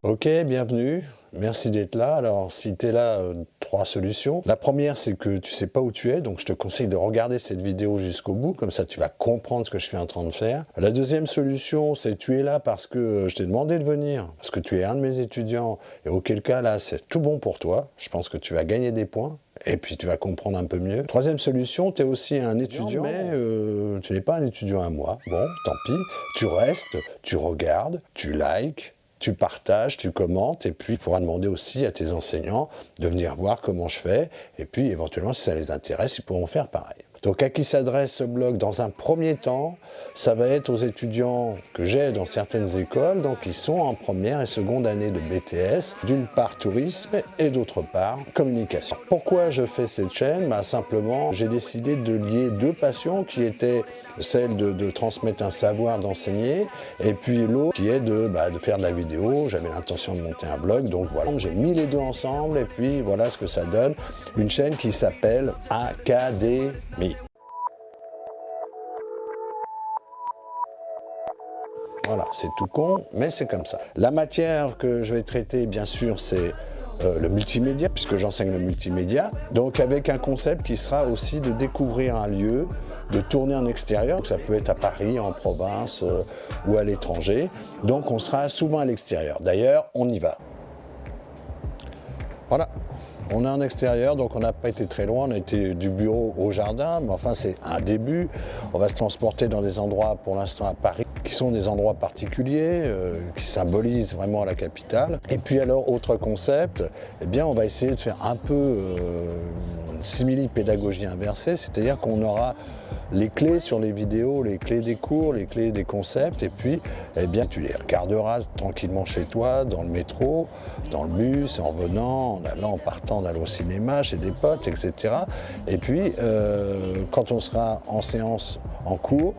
Ok, bienvenue. Merci d'être là. Alors, si tu es là, 3 solutions. La première, c'est que tu sais pas où tu es, donc je te conseille de regarder cette vidéo jusqu'au bout, comme ça tu vas comprendre ce que je suis en train de faire. La deuxième solution, c'est que tu es là parce que je t'ai demandé de venir, parce que tu es un de mes étudiants, et auquel cas, là, c'est tout bon pour toi. Je pense que tu vas gagner des points. Et puis tu vas comprendre un peu mieux. Troisième solution, tu es aussi un étudiant, mais tu n'es pas un étudiant à moi. Bon, tant pis. Tu restes, tu regardes, tu likes, tu partages, tu commentes, et puis il faudra demander aussi à tes enseignants de venir voir comment je fais, et puis éventuellement, si ça les intéresse, ils pourront faire pareil. Donc à qui s'adresse ce blog? Dans un premier temps, ça va être aux étudiants que j'ai dans certaines écoles, donc ils sont en première et seconde année de BTS, d'une part tourisme et d'autre part communication. Pourquoi je fais cette chaîne? Simplement, j'ai décidé de lier 2 passions qui étaient celle de transmettre un savoir, d'enseigner, et puis l'autre qui est de faire de la vidéo. J'avais l'intention de monter un blog, donc voilà, j'ai mis les deux ensemble, et puis voilà ce que ça donne, une chaîne qui s'appelle Académie. Voilà, c'est tout con, mais c'est comme ça. La matière que je vais traiter, bien sûr, c'est le multimédia, puisque j'enseigne le multimédia. Donc avec un concept qui sera aussi de découvrir un lieu, de tourner en extérieur, ça peut être à Paris, en province ou à l'étranger. Donc on sera souvent à l'extérieur. D'ailleurs, on y va. Voilà. On est en extérieur, donc on n'a pas été très loin, on a été du bureau au jardin, mais enfin c'est un début. On va se transporter dans des endroits, pour l'instant à Paris, qui sont des endroits particuliers, qui symbolisent vraiment la capitale. Et puis alors, autre concept, eh bien on va essayer de faire un peu simili-pédagogie inversée, c'est-à-dire qu'on aura les clés sur les vidéos, les clés des cours, les clés des concepts, et puis eh bien, tu les regarderas tranquillement chez toi, dans le métro, dans le bus, en venant, en allant, en partant, d'aller au cinéma, chez des potes, etc. Et puis, quand on sera en séance, en cours,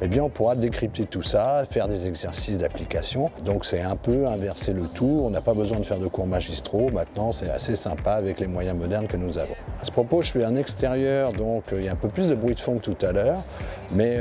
eh bien, on pourra décrypter tout ça, faire des exercices d'application. Donc c'est un peu inverser le tout. On n'a pas besoin de faire de cours magistraux. Maintenant, c'est assez sympa avec les moyens modernes que nous avons. À ce propos, je suis en extérieur, donc il y a un peu plus de bruit de fond que tout à l'heure. Mais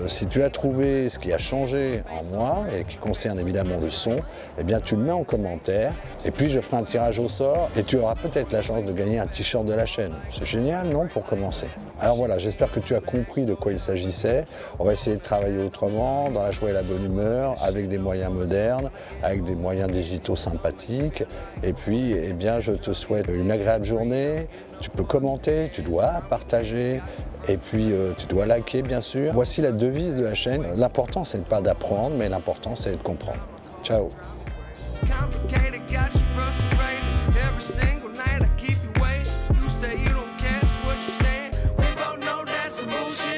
si tu as trouvé ce qui a changé en moi et qui concerne évidemment le son, eh bien tu le mets en commentaire. Et puis je ferai un tirage au sort et tu auras peut-être la chance de gagner un t-shirt de la chaîne. C'est génial, non, pour commencer? Alors voilà, j'espère que tu as compris de quoi il s'agissait. On va essayer de travailler autrement, dans la joie et la bonne humeur, avec des moyens modernes, avec des moyens digitaux sympathiques. Et puis, eh bien, je te souhaite une agréable journée. Tu peux commenter, tu dois partager, et puis tu dois liker, bien sûr. Voici la devise de la chaîne. L'important, c'est pas d'apprendre, mais l'important, c'est de comprendre. Ciao!